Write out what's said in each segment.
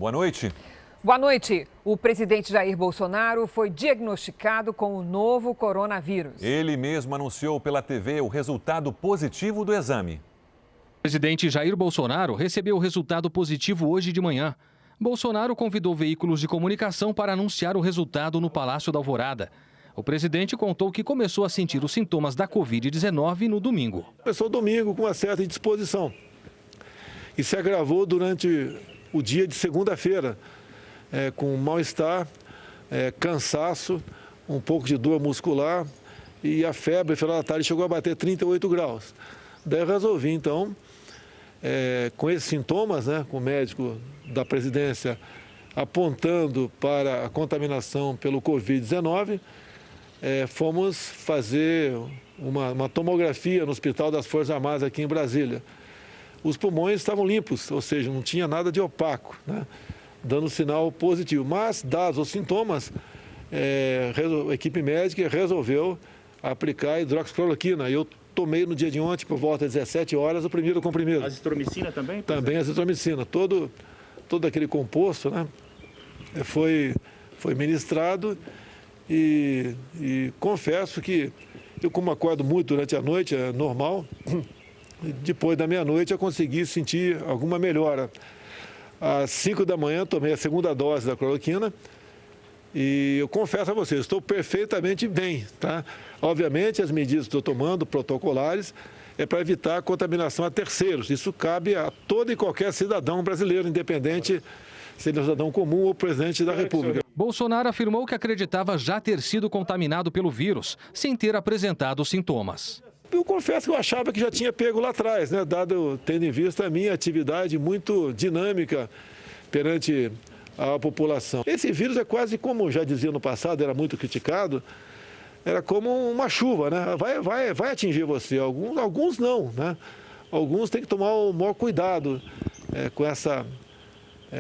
Boa noite. Boa noite. O presidente Jair Bolsonaro foi diagnosticado com o novo coronavírus. Ele mesmo anunciou pela TV o resultado positivo do exame. O presidente Jair Bolsonaro recebeu o resultado positivo hoje de manhã. Bolsonaro convidou veículos de comunicação para anunciar o resultado no Palácio da Alvorada. O presidente contou que começou a sentir os sintomas da Covid-19 no domingo. Começou domingo com uma certa indisposição e se agravou durante o dia de segunda-feira, com mal-estar, cansaço, um pouco de dor muscular e a febre no final da tarde chegou a bater 38 graus. Daí eu resolvi, então, com esses sintomas, com o médico da presidência apontando para a contaminação pelo Covid-19, fomos fazer uma tomografia no Hospital das Forças Armadas aqui em Brasília. Os pulmões estavam limpos, ou seja, não tinha nada de opaco, dando sinal positivo. Mas, dados os sintomas, a equipe médica resolveu aplicar hidroxicloroquina. Eu tomei no dia de ontem, por volta das 17 horas, o primeiro comprimido. Azitromicina também? Também azitromicina. Todo aquele composto foi ministrado e confesso que eu, como acordo muito durante a noite, é normal, depois da meia-noite eu consegui sentir alguma melhora. Às 5 da manhã tomei a segunda dose da cloroquina e eu confesso a vocês, estou perfeitamente bem, tá? Obviamente, as medidas que estou tomando, protocolares, é para evitar a contaminação a terceiros. Isso cabe a todo e qualquer cidadão brasileiro, independente se ele é um cidadão comum ou presidente da República. Bolsonaro afirmou que acreditava já ter sido contaminado pelo vírus, sem ter apresentado sintomas. Eu confesso que eu achava que já tinha pego lá atrás, tendo em vista a minha atividade muito dinâmica perante a população. Esse vírus é quase como, já dizia no passado, era muito criticado, era como uma chuva, vai atingir você. Alguns não, Alguns têm que tomar o maior cuidado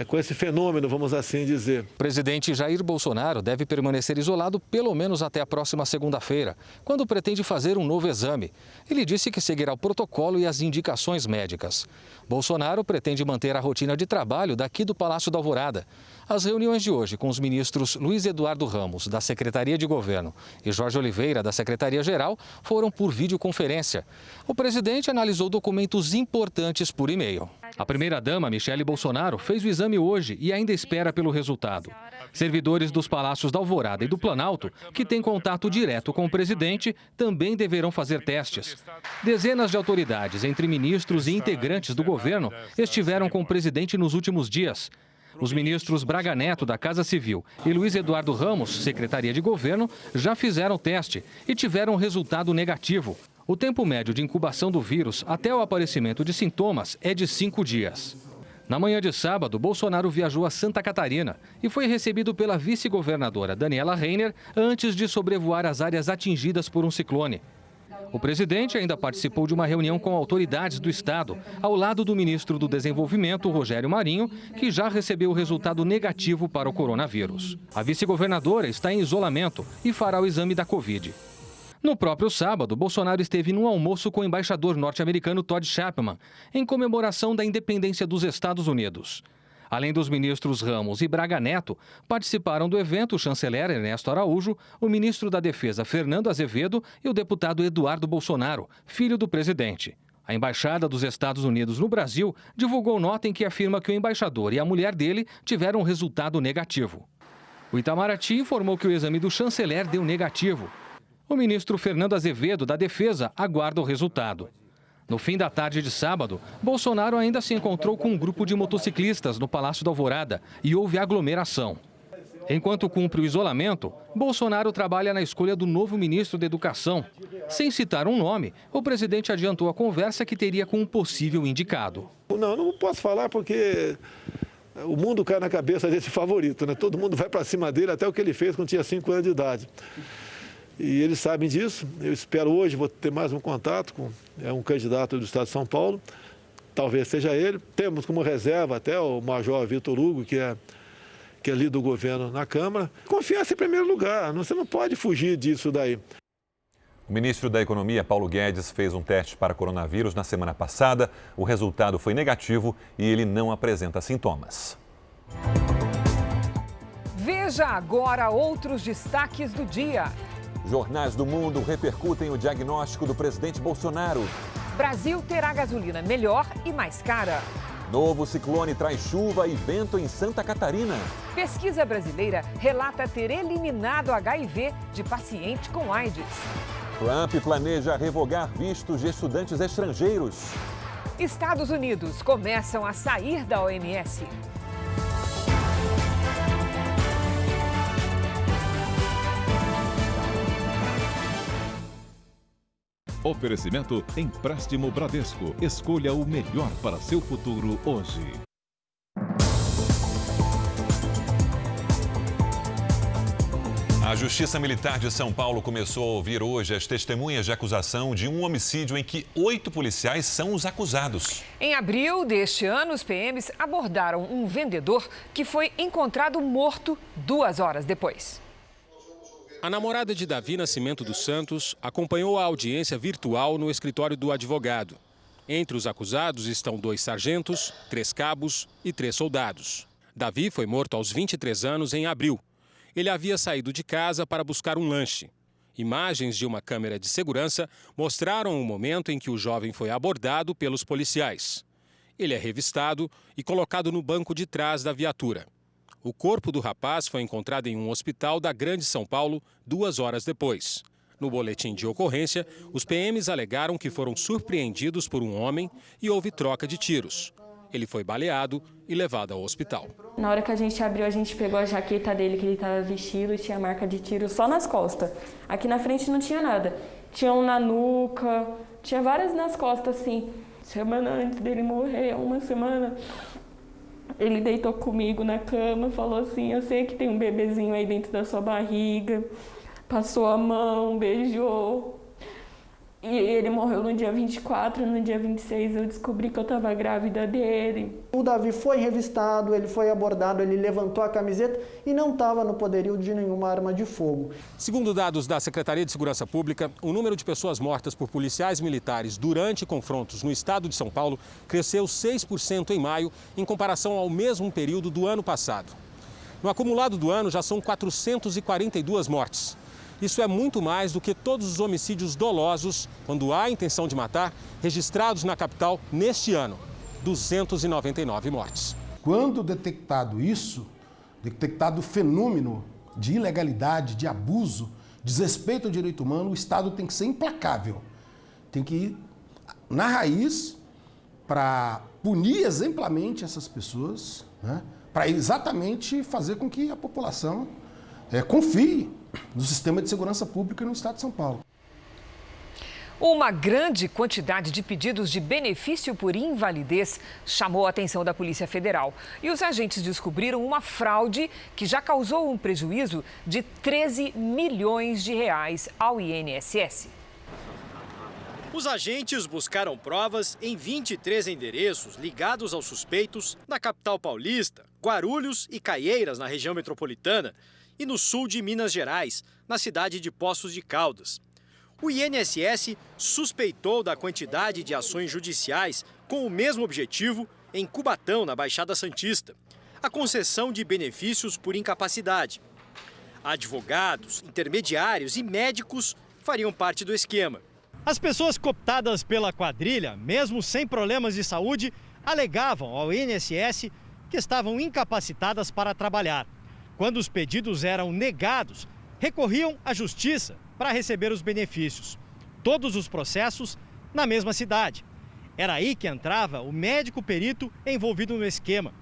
com esse fenômeno, vamos assim dizer. O presidente Jair Bolsonaro deve permanecer isolado pelo menos até a próxima segunda-feira, quando pretende fazer um novo exame. Ele disse que seguirá o protocolo e as indicações médicas. Bolsonaro pretende manter a rotina de trabalho daqui do Palácio da Alvorada. As reuniões de hoje com os ministros Luiz Eduardo Ramos, da Secretaria de Governo, e Jorge Oliveira, da Secretaria-Geral, foram por videoconferência. O presidente analisou documentos importantes por e-mail. A primeira-dama, Michele Bolsonaro, fez o exame hoje e ainda espera pelo resultado. Servidores dos Palácios da Alvorada e do Planalto, que têm contato direto com o presidente, também deverão fazer testes. Dezenas de autoridades, entre ministros e integrantes do governo, estiveram com o presidente nos últimos dias. Os ministros Braga Neto, da Casa Civil, e Luiz Eduardo Ramos, Secretaria de Governo, já fizeram teste e tiveram resultado negativo. O tempo médio de incubação do vírus até o aparecimento de sintomas é de 5 dias. Na manhã de sábado, Bolsonaro viajou a Santa Catarina e foi recebido pela vice-governadora Daniela Reiner antes de sobrevoar as áreas atingidas por um ciclone. O presidente ainda participou de uma reunião com autoridades do estado, ao lado do ministro do Desenvolvimento, Rogério Marinho, que já recebeu o resultado negativo para o coronavírus. A vice-governadora está em isolamento e fará o exame da Covid. No próprio sábado, Bolsonaro esteve num almoço com o embaixador norte-americano Todd Chapman, em comemoração da independência dos Estados Unidos. Além dos ministros Ramos e Braga Neto, participaram do evento o chanceler Ernesto Araújo, o ministro da Defesa Fernando Azevedo e o deputado Eduardo Bolsonaro, filho do presidente. A Embaixada dos Estados Unidos no Brasil divulgou nota em que afirma que o embaixador e a mulher dele tiveram um resultado negativo. O Itamaraty informou que o exame do chanceler deu negativo. O ministro Fernando Azevedo, da Defesa, aguarda o resultado. No fim da tarde de sábado, Bolsonaro ainda se encontrou com um grupo de motociclistas no Palácio da Alvorada e houve aglomeração. Enquanto cumpre o isolamento, Bolsonaro trabalha na escolha do novo ministro da Educação. Sem citar um nome, o presidente adiantou a conversa que teria com um possível indicado. Não posso falar porque o mundo cai na cabeça desse favorito, Todo mundo vai para cima dele, até o que ele fez quando tinha 5 anos de idade. E eles sabem disso. Eu espero hoje, vou ter mais um contato com um candidato do estado de São Paulo, talvez seja ele. Temos como reserva até o major Vitor Hugo, que é líder do governo na Câmara. Confiança em primeiro lugar, você não pode fugir disso daí. O ministro da Economia, Paulo Guedes, fez um teste para coronavírus na semana passada. O resultado foi negativo e ele não apresenta sintomas. Veja agora outros destaques do dia. Jornais do mundo repercutem o diagnóstico do presidente Bolsonaro. Brasil terá gasolina melhor e mais cara. Novo ciclone traz chuva e vento em Santa Catarina. Pesquisa brasileira relata ter eliminado HIV de paciente com AIDS. Trump planeja revogar vistos de estudantes estrangeiros. Estados Unidos começam a sair da OMS. Oferecimento Empréstimo Bradesco. Escolha o melhor para seu futuro hoje. A Justiça Militar de São Paulo começou a ouvir hoje as testemunhas de acusação de um homicídio em que 8 policiais são os acusados. Em abril deste ano, os PMs abordaram um vendedor que foi encontrado morto 2 horas depois. A namorada de Davi Nascimento dos Santos acompanhou a audiência virtual no escritório do advogado. Entre os acusados estão 2 sargentos, 3 cabos e 3 soldados. Davi foi morto aos 23 anos em abril. Ele havia saído de casa para buscar um lanche. Imagens de uma câmera de segurança mostraram o momento em que o jovem foi abordado pelos policiais. Ele é revistado e colocado no banco de trás da viatura. O corpo do rapaz foi encontrado em um hospital da Grande São Paulo 2 horas depois. No boletim de ocorrência, os PMs alegaram que foram surpreendidos por um homem e houve troca de tiros. Ele foi baleado e levado ao hospital. Na hora que a gente abriu, a gente pegou a jaqueta dele que ele estava vestido e tinha marca de tiro só nas costas. Aqui na frente não tinha nada. Tinha um na nuca, tinha várias nas costas, assim. Semana antes dele morrer, 1 semana, ele deitou comigo na cama, falou assim: eu sei que tem um bebezinho aí dentro da sua barriga. Passou a mão, beijou. E ele morreu no dia 24, no dia 26 eu descobri que eu estava grávida dele. O Davi foi revistado, ele foi abordado, ele levantou a camiseta e não estava no poderio de nenhuma arma de fogo. Segundo dados da Secretaria de Segurança Pública, o número de pessoas mortas por policiais militares durante confrontos no estado de São Paulo cresceu 6% em maio, em comparação ao mesmo período do ano passado. No acumulado do ano já são 442 mortes. Isso é muito mais do que todos os homicídios dolosos, quando há intenção de matar, registrados na capital neste ano. 299 mortes. Quando detectado isso, detectado o fenômeno de ilegalidade, de abuso, desrespeito ao direito humano, o Estado tem que ser implacável. Tem que ir na raiz para punir exemplarmente essas pessoas, né? Para exatamente fazer com que a população confie no sistema de segurança pública no estado de São Paulo. Uma grande quantidade de pedidos de benefício por invalidez chamou a atenção da Polícia Federal. E os agentes descobriram uma fraude que já causou um prejuízo de 13 milhões de reais ao INSS. Os agentes buscaram provas em 23 endereços ligados aos suspeitos na capital paulista, Guarulhos e Caieiras, na região metropolitana, e no sul de Minas Gerais, na cidade de Poços de Caldas. O INSS suspeitou da quantidade de ações judiciais com o mesmo objetivo em Cubatão, na Baixada Santista: a concessão de benefícios por incapacidade. Advogados, intermediários e médicos fariam parte do esquema. As pessoas cooptadas pela quadrilha, mesmo sem problemas de saúde, alegavam ao INSS que estavam incapacitadas para trabalhar. Quando os pedidos eram negados, recorriam à justiça para receber os benefícios. Todos os processos na mesma cidade. Era aí que entrava o médico perito envolvido no esquema.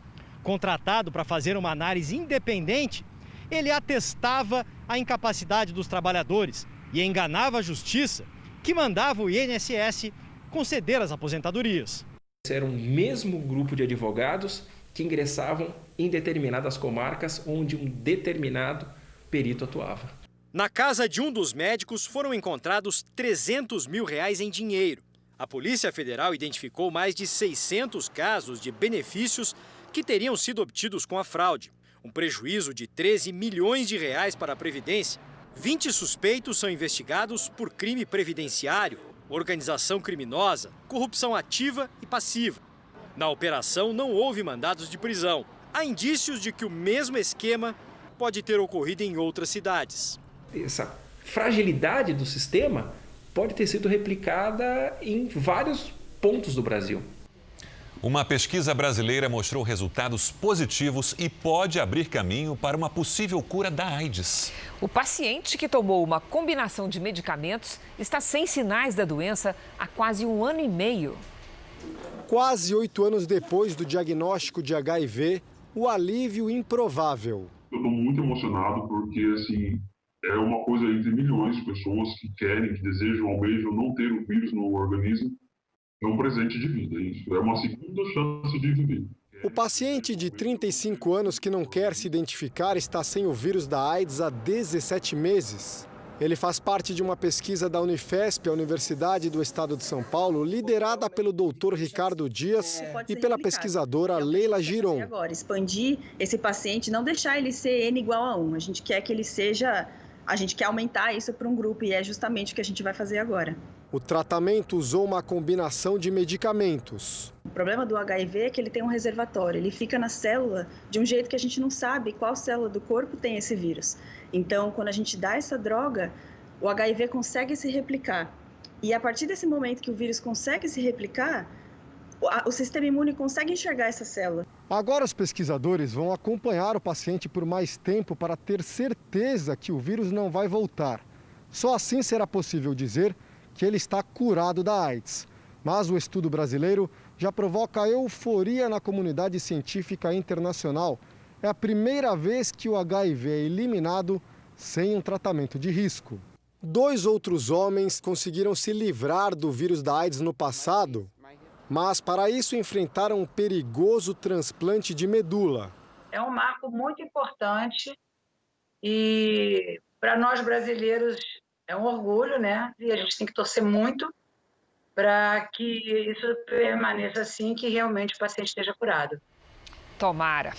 Contratado para fazer uma análise independente, ele atestava a incapacidade dos trabalhadores e enganava a justiça, que mandava o INSS conceder as aposentadorias. Era o mesmo grupo de advogados que ingressavam em determinadas comarcas onde um determinado perito atuava. Na casa de um dos médicos foram encontrados 300 mil reais em dinheiro. A Polícia Federal identificou mais de 600 casos de benefícios que teriam sido obtidos com a fraude. Um prejuízo de 13 milhões de reais para a Previdência. 20 suspeitos são investigados por crime previdenciário, organização criminosa, corrupção ativa e passiva. Na operação não houve mandados de prisão. Há indícios de que o mesmo esquema pode ter ocorrido em outras cidades. Essa fragilidade do sistema pode ter sido replicada em vários pontos do Brasil. Uma pesquisa brasileira mostrou resultados positivos e pode abrir caminho para uma possível cura da AIDS. O paciente que tomou uma combinação de medicamentos está sem sinais da doença há quase 1 ano e meio. Quase 8 anos depois do diagnóstico de HIV, o alívio improvável. Eu estou muito emocionado porque, assim, é uma coisa entre milhões de pessoas que querem, que desejam, almejam não ter o vírus no organismo. É um presente de vida, isso é uma segunda chance de viver. O paciente de 35 anos que não quer se identificar está sem o vírus da AIDS há 17 meses. Ele faz parte de uma pesquisa da Unifesp, a Universidade do Estado de São Paulo, liderada pelo Dr. Ricardo Dias e pela pesquisadora Leila Giron. Agora, expandir esse paciente, não deixar ele ser N igual a 1. A gente quer que ele seja... A gente quer aumentar isso para um grupo e é justamente o que a gente vai fazer agora. O tratamento usou uma combinação de medicamentos. O problema do HIV é que ele tem um reservatório, ele fica na célula de um jeito que a gente não sabe qual célula do corpo tem esse vírus. Então, quando a gente dá essa droga, o HIV consegue se replicar. E a partir desse momento que o vírus consegue se replicar, o sistema imune consegue enxergar essa célula. Agora os pesquisadores vão acompanhar o paciente por mais tempo para ter certeza que o vírus não vai voltar. Só assim será possível dizer que ele está curado da AIDS. Mas o estudo brasileiro já provoca euforia na comunidade científica internacional. É a primeira vez que o HIV é eliminado sem um tratamento de risco. 2 outros homens conseguiram se livrar do vírus da AIDS no passado, mas para isso enfrentaram um perigoso transplante de medula. É um marco muito importante e para nós brasileiros é um orgulho, né? E a gente tem que torcer muito para que isso permaneça assim, que realmente o paciente esteja curado. Tomara.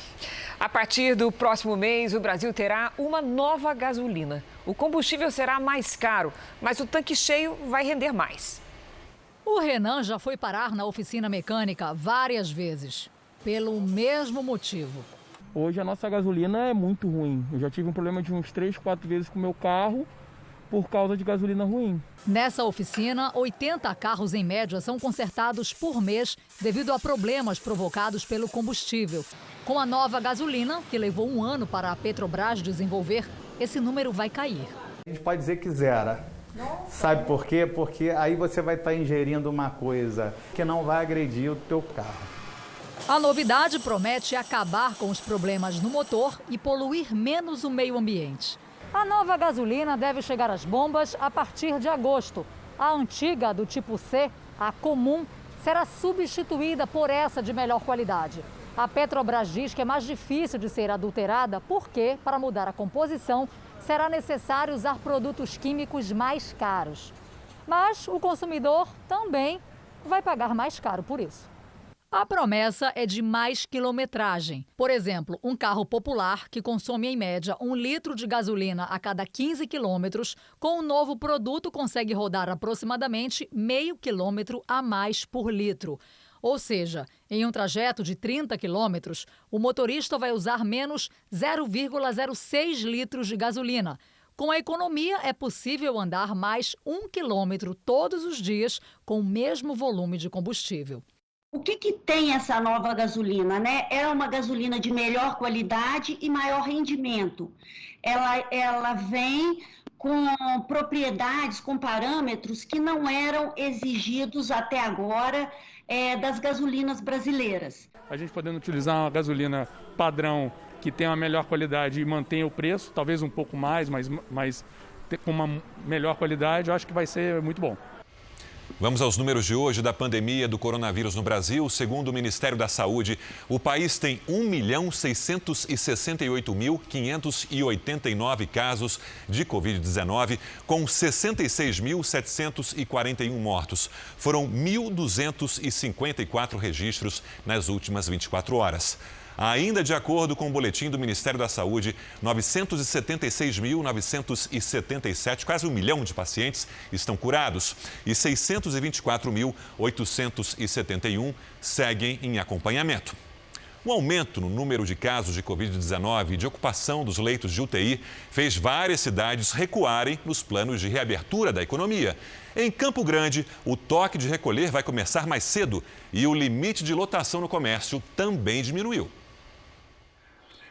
A partir do próximo mês, o Brasil terá uma nova gasolina. O combustível será mais caro, mas o tanque cheio vai render mais. O Renan já foi parar na oficina mecânica várias vezes, pelo mesmo motivo. Hoje a nossa gasolina é muito ruim. Eu já tive um problema de uns 3, 4 vezes com o meu carro por causa de gasolina ruim. Nessa oficina, 80 carros em média são consertados por mês devido a problemas provocados pelo combustível. Com a nova gasolina, que levou 1 ano para a Petrobras desenvolver, esse número vai cair. A gente pode dizer que zera. Sabe por quê? Porque aí você vai estar ingerindo uma coisa que não vai agredir o teu carro. A novidade promete acabar com os problemas no motor e poluir menos o meio ambiente. A nova gasolina deve chegar às bombas a partir de agosto. A antiga, do tipo C, a comum, será substituída por essa de melhor qualidade. A Petrobras diz que é mais difícil de ser adulterada porque, para mudar a composição, será necessário usar produtos químicos mais caros. Mas o consumidor também vai pagar mais caro por isso. A promessa é de mais quilometragem. Por exemplo, um carro popular que consome em média 1 litro de gasolina a cada 15 quilômetros, com o novo produto consegue rodar aproximadamente meio quilômetro a mais por litro. Ou seja, em um trajeto de 30 quilômetros, o motorista vai usar menos 0,06 litros de gasolina. Com a economia, é possível andar mais 1 quilômetro todos os dias com o mesmo volume de combustível. O que tem essa nova gasolina, né? É uma gasolina de melhor qualidade e maior rendimento. Ela vem com propriedades, com parâmetros que não eram exigidos até agora das gasolinas brasileiras. A gente podendo utilizar uma gasolina padrão que tem uma melhor qualidade e mantenha o preço, talvez um pouco mais, mas com uma melhor qualidade, eu acho que vai ser muito bom. Vamos aos números de hoje da pandemia do coronavírus no Brasil. Segundo o Ministério da Saúde, o país tem 1.668.589 casos de Covid-19, com 66.741 mortos. Foram 1.254 registros nas últimas 24 horas. Ainda de acordo com o boletim do Ministério da Saúde, 976.977, quase 1 milhão de pacientes, estão curados e 624.871 seguem em acompanhamento. O aumento no número de casos de Covid-19 e de ocupação dos leitos de UTI fez várias cidades recuarem nos planos de reabertura da economia. Em Campo Grande, o toque de recolher vai começar mais cedo e o limite de lotação no comércio também diminuiu.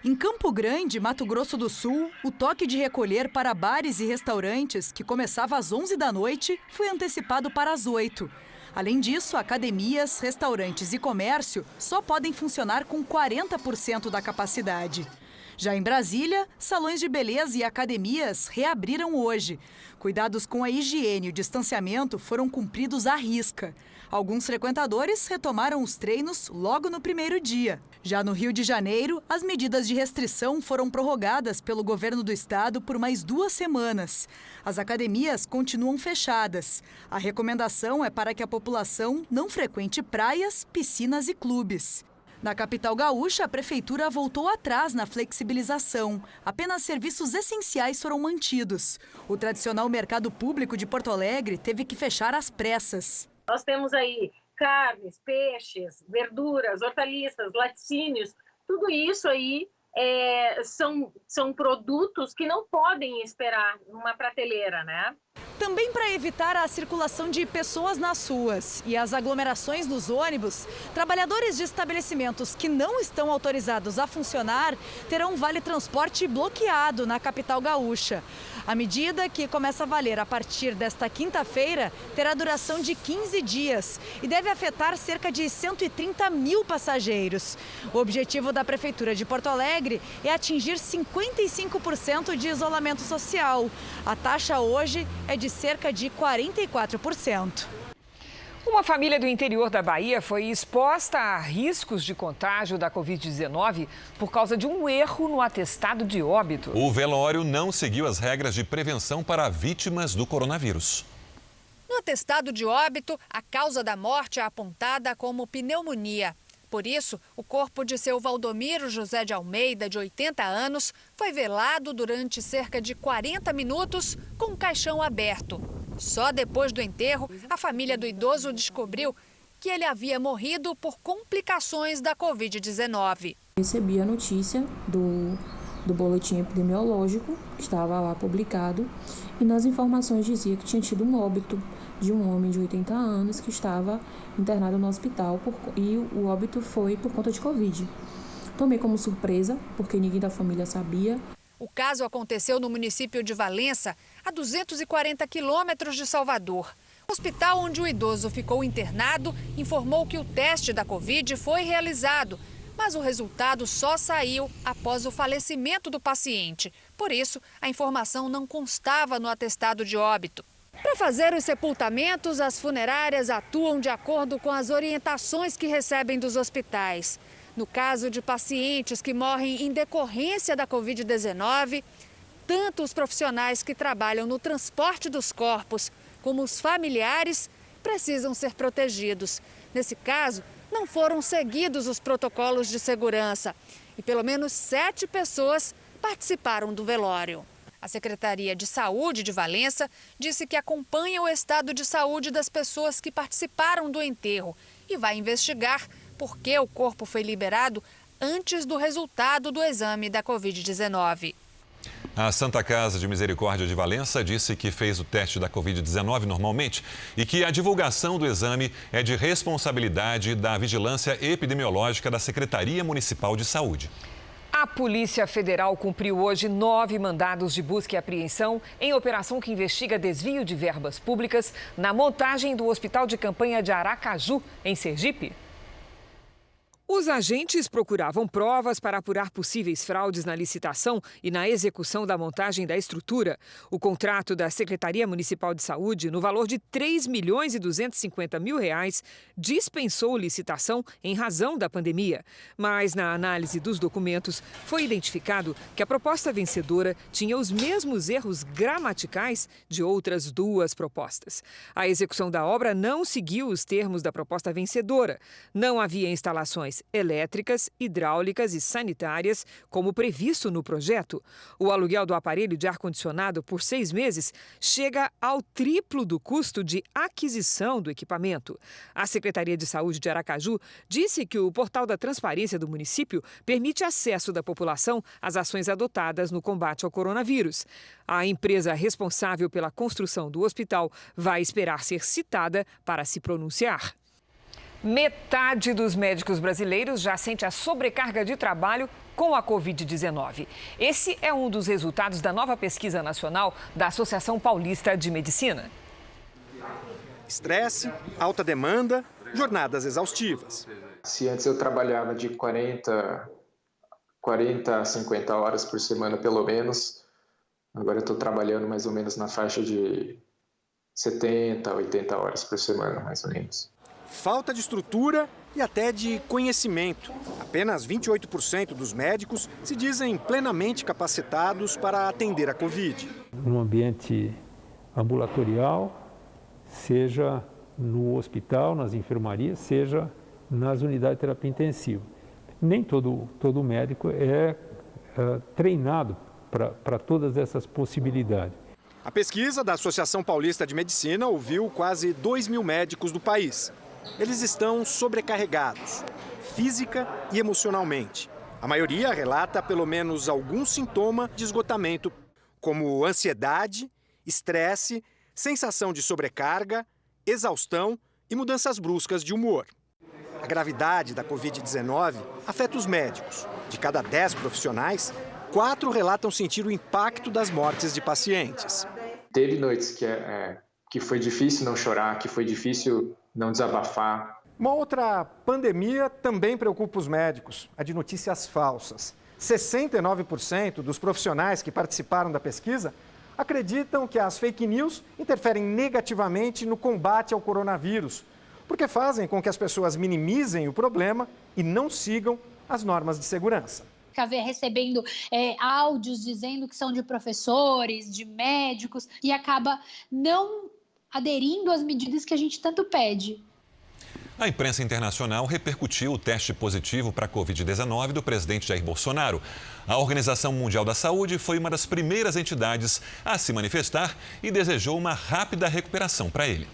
Em Campo Grande, Mato Grosso do Sul, o toque de recolher para bares e restaurantes, que começava às 11 da noite, foi antecipado para as 8. Além disso, academias, restaurantes e comércio só podem funcionar com 40% da capacidade. Já em Brasília, salões de beleza e academias reabriram hoje. Cuidados com a higiene e o distanciamento foram cumpridos à risca. Alguns frequentadores retomaram os treinos logo no primeiro dia. Já no Rio de Janeiro, as medidas de restrição foram prorrogadas pelo governo do estado por mais 2 semanas. As academias continuam fechadas. A recomendação é para que a população não frequente praias, piscinas e clubes. Na capital gaúcha, a prefeitura voltou atrás na flexibilização. Apenas serviços essenciais foram mantidos. O tradicional mercado público de Porto Alegre teve que fechar às pressas. Nós temos aí carnes, peixes, verduras, hortaliças, laticínios, tudo isso aí são produtos que não podem esperar numa prateleira, né? Também para evitar a circulação de pessoas nas ruas e as aglomerações nos ônibus, trabalhadores de estabelecimentos que não estão autorizados a funcionar terão vale transporte bloqueado na capital gaúcha. A medida, que começa a valer a partir desta quinta-feira, terá duração de 15 dias e deve afetar cerca de 130 mil passageiros. O objetivo da Prefeitura de Porto Alegre é atingir 55% de isolamento social. A taxa hoje é de cerca de 44%. Uma família do interior da Bahia foi exposta a riscos de contágio da Covid-19 por causa de um erro no atestado de óbito. O velório não seguiu as regras de prevenção para vítimas do coronavírus. No atestado de óbito, a causa da morte é apontada como pneumonia. Por isso, o corpo de seu Valdomiro José de Almeida, de 80 anos, foi velado durante cerca de 40 minutos com o caixão aberto. Só depois do enterro, a família do idoso descobriu que ele havia morrido por complicações da Covid-19. Recebi a notícia do boletim epidemiológico, que estava lá publicado, e nas informações dizia que tinha tido um óbito de um homem de 80 anos que estava internado no hospital e o óbito foi por conta de Covid. Tomei como surpresa, porque ninguém da família sabia. O caso aconteceu no município de Valença, a 240 quilômetros de Salvador. O hospital onde o idoso ficou internado informou que o teste da Covid foi realizado, mas o resultado só saiu após o falecimento do paciente. Por isso, a informação não constava no atestado de óbito. Para fazer os sepultamentos, as funerárias atuam de acordo com as orientações que recebem dos hospitais. No caso de pacientes que morrem em decorrência da Covid-19, tanto os profissionais que trabalham no transporte dos corpos como os familiares precisam ser protegidos. Nesse caso, não foram seguidos os protocolos de segurança e pelo menos 7 pessoas participaram do velório. A Secretaria de Saúde de Valença disse que acompanha o estado de saúde das pessoas que participaram do enterro e vai investigar por que o corpo foi liberado antes do resultado do exame da Covid-19. A Santa Casa de Misericórdia de Valença disse que fez o teste da Covid-19 normalmente e que a divulgação do exame é de responsabilidade da Vigilância Epidemiológica da Secretaria Municipal de Saúde. A Polícia Federal cumpriu hoje 9 mandados de busca e apreensão em operação que investiga desvio de verbas públicas na montagem do Hospital de Campanha de Aracaju, em Sergipe. Os agentes procuravam provas para apurar possíveis fraudes na licitação e na execução da montagem da estrutura. O contrato da Secretaria Municipal de Saúde, no valor de R$ 3.250.000, dispensou licitação em razão da pandemia. Mas, na análise dos documentos, foi identificado que a proposta vencedora tinha os mesmos erros gramaticais de outras 2 propostas. A execução da obra não seguiu os termos da proposta vencedora. Não havia instalações instalações elétricas, hidráulicas e sanitárias, como previsto no projeto. O aluguel do aparelho de ar-condicionado por 6 meses chega ao triplo do custo de aquisição do equipamento. A Secretaria de Saúde de Aracaju disse que o portal da transparência do município permite acesso da população às ações adotadas no combate ao coronavírus. A empresa responsável pela construção do hospital vai esperar ser citada para se pronunciar. Metade dos médicos brasileiros já sente a sobrecarga de trabalho com a Covid-19. Esse é um dos resultados da nova pesquisa nacional da Associação Paulista de Medicina. Estresse, alta demanda, jornadas exaustivas. Se antes eu trabalhava de 40 a 50 horas por semana, pelo menos, agora eu estou trabalhando mais ou menos na faixa de 70 a 80 horas por semana, mais ou menos. Falta de estrutura e até de conhecimento. Apenas 28% dos médicos se dizem plenamente capacitados para atender a Covid. No ambiente ambulatorial, seja no hospital, nas enfermarias, seja nas unidades de terapia intensiva. Nem todo médico é treinado para todas essas possibilidades. A pesquisa da Associação Paulista de Medicina ouviu quase 2.000 médicos do país. Eles estão sobrecarregados, física e emocionalmente. A maioria relata pelo menos algum sintoma de esgotamento, como ansiedade, estresse, sensação de sobrecarga, exaustão e mudanças bruscas de humor. A gravidade da Covid-19 afeta os médicos. De cada 10 profissionais, 4 relatam sentir o impacto das mortes de pacientes. Teve noites que foi difícil não chorar, que foi difícil não desabafar. Uma outra pandemia também preocupa os médicos, a de notícias falsas. 69% dos profissionais que participaram da pesquisa acreditam que as fake news interferem negativamente no combate ao coronavírus, porque fazem com que as pessoas minimizem o problema e não sigam as normas de segurança. Recebendo áudios dizendo que são de professores, de médicos, e acaba não aderindo às medidas que a gente tanto pede. A imprensa internacional repercutiu o teste positivo para a Covid-19 do presidente Jair Bolsonaro. A Organização Mundial da Saúde foi uma das primeiras entidades a se manifestar e desejou uma rápida recuperação para ele.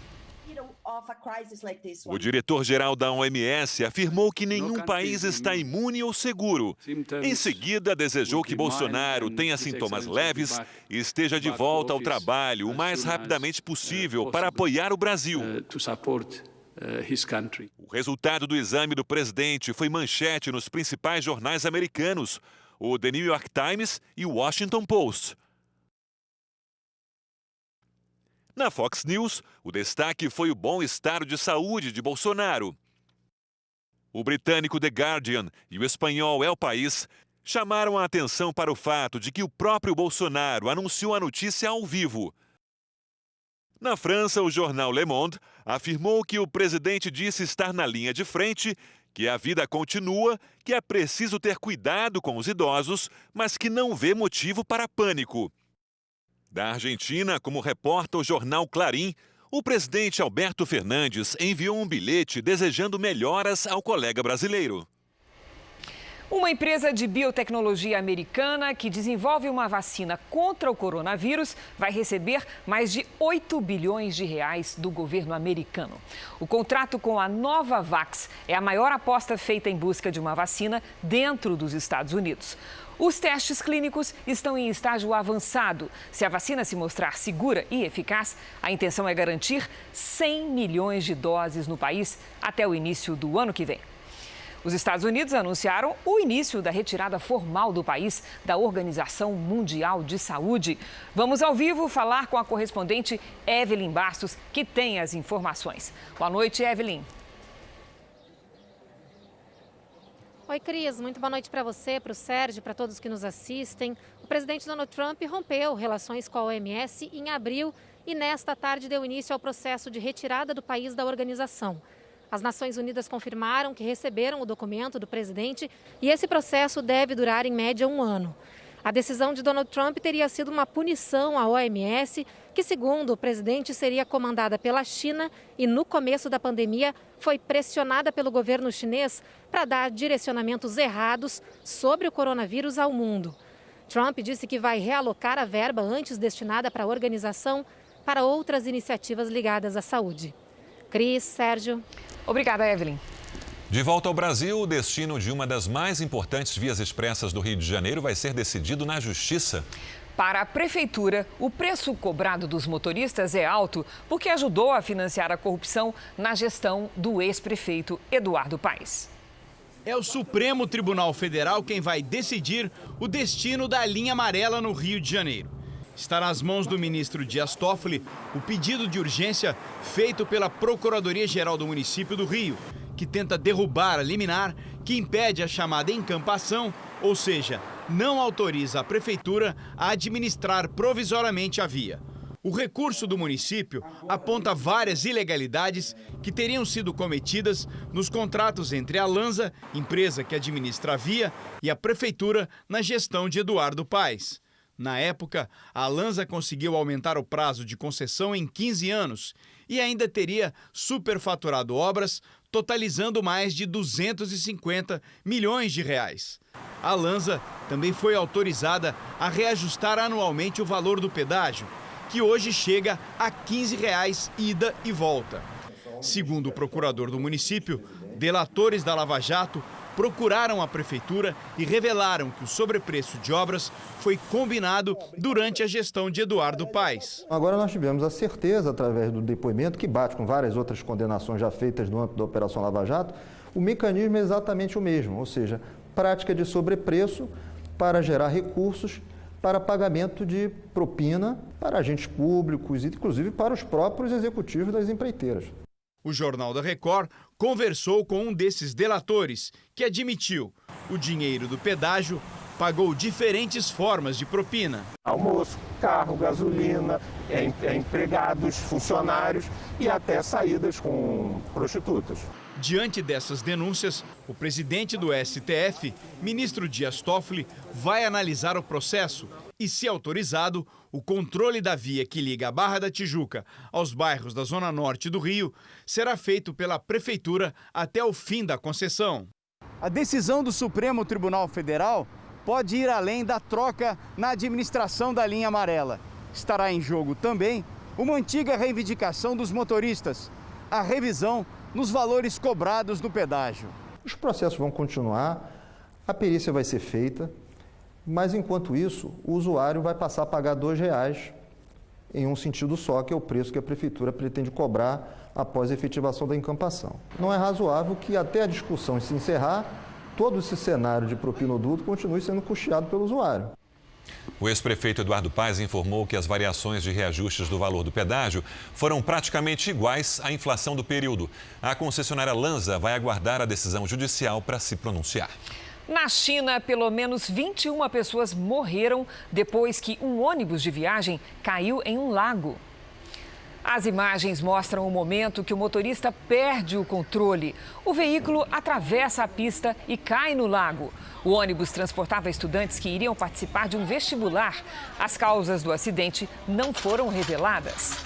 O diretor-geral da OMS afirmou que nenhum país está imune ou seguro. Em seguida, desejou que Bolsonaro tenha sintomas leves e esteja de volta ao trabalho o mais rapidamente possível para apoiar o Brasil. O resultado do exame do presidente foi manchete nos principais jornais americanos, o The New York Times e o Washington Post. Na Fox News, o destaque foi o bom estado de saúde de Bolsonaro. O britânico The Guardian e o espanhol El País chamaram a atenção para o fato de que o próprio Bolsonaro anunciou a notícia ao vivo. Na França, o jornal Le Monde afirmou que o presidente disse estar na linha de frente, que a vida continua, que é preciso ter cuidado com os idosos, mas que não vê motivo para pânico. Da Argentina, como reporta o jornal Clarín, o presidente Alberto Fernandes enviou um bilhete desejando melhoras ao colega brasileiro. Uma empresa de biotecnologia americana que desenvolve uma vacina contra o coronavírus vai receber mais de 8 bilhões de reais do governo americano. O contrato com a Novavax é a maior aposta feita em busca de uma vacina dentro dos Estados Unidos. Os testes clínicos estão em estágio avançado. Se a vacina se mostrar segura e eficaz, a intenção é garantir 100 milhões de doses no país até o início do ano que vem. Os Estados Unidos anunciaram o início da retirada formal do país da Organização Mundial de Saúde. Vamos ao vivo falar com a correspondente Evelyn Bastos, que tem as informações. Boa noite, Evelyn. Oi, Cris. Muito boa noite para você, para o Sérgio, para todos que nos assistem. O presidente Donald Trump rompeu relações com a OMS em abril e nesta tarde deu início ao processo de retirada do país da organização. As Nações Unidas confirmaram que receberam o documento do presidente e esse processo deve durar em média 1 ano. A decisão de Donald Trump teria sido uma punição à OMS que, segundo o presidente, seria comandada pela China e, no começo da pandemia, foi pressionada pelo governo chinês para dar direcionamentos errados sobre o coronavírus ao mundo. Trump disse que vai realocar a verba antes destinada para a organização para outras iniciativas ligadas à saúde. Cris, Sérgio. Obrigada, Evelyn. De volta ao Brasil, o destino de uma das mais importantes vias expressas do Rio de Janeiro vai ser decidido na Justiça. Para a Prefeitura, o preço cobrado dos motoristas é alto porque ajudou a financiar a corrupção na gestão do ex-prefeito Eduardo Paes. É o Supremo Tribunal Federal quem vai decidir o destino da linha amarela no Rio de Janeiro. Está nas mãos do ministro Dias Toffoli o pedido de urgência feito pela Procuradoria-Geral do município do Rio, que tenta derrubar a liminar que impede a chamada encampação, ou seja, não autoriza a prefeitura a administrar provisoriamente a via. O recurso do município aponta várias ilegalidades que teriam sido cometidas nos contratos entre a Lanza, empresa que administra a via, e a prefeitura na gestão de Eduardo Paes. Na época, a Lanza conseguiu aumentar o prazo de concessão em 15 anos e ainda teria superfaturado obras, totalizando mais de 250 milhões de reais. A Lanza também foi autorizada a reajustar anualmente o valor do pedágio, que hoje chega a R$ 15 ida e volta. Segundo o procurador do município, delatores da Lava Jato procuraram a prefeitura e revelaram que o sobrepreço de obras foi combinado durante a gestão de Eduardo Paes. Agora nós tivemos a certeza, através do depoimento, que bate com várias outras condenações já feitas no âmbito da Operação Lava Jato, o mecanismo é exatamente o mesmo, ou seja, prática de sobrepreço para gerar recursos para pagamento de propina para agentes públicos e, inclusive, para os próprios executivos das empreiteiras. O Jornal da Record conversou com um desses delatores, que admitiu o dinheiro do pedágio pagou diferentes formas de propina. Almoço, carro, gasolina, empregados, funcionários e até saídas com prostitutas. Diante dessas denúncias, o presidente do STF, ministro Dias Toffoli, vai analisar o processo e, se autorizado, o controle da via que liga a Barra da Tijuca aos bairros da Zona Norte do Rio será feito pela Prefeitura até o fim da concessão. A decisão do Supremo Tribunal Federal pode ir além da troca na administração da linha amarela. Estará em jogo também uma antiga reivindicação dos motoristas, a revisão nos valores cobrados no pedágio. Os processos vão continuar, a perícia vai ser feita, mas enquanto isso, o usuário vai passar a pagar R$ 2 em um sentido só, que é o preço que a prefeitura pretende cobrar após a efetivação da encampação. Não é razoável que até a discussão se encerrar, todo esse cenário de propinoduto continue sendo custeado pelo usuário. O ex-prefeito Eduardo Paes informou que as variações de reajustes do valor do pedágio foram praticamente iguais à inflação do período. A concessionária Lanza vai aguardar a decisão judicial para se pronunciar. Na China, pelo menos 21 pessoas morreram depois que um ônibus de viagem caiu em um lago. As imagens mostram o momento que o motorista perde o controle. O veículo atravessa a pista e cai no lago. O ônibus transportava estudantes que iriam participar de um vestibular. As causas do acidente não foram reveladas.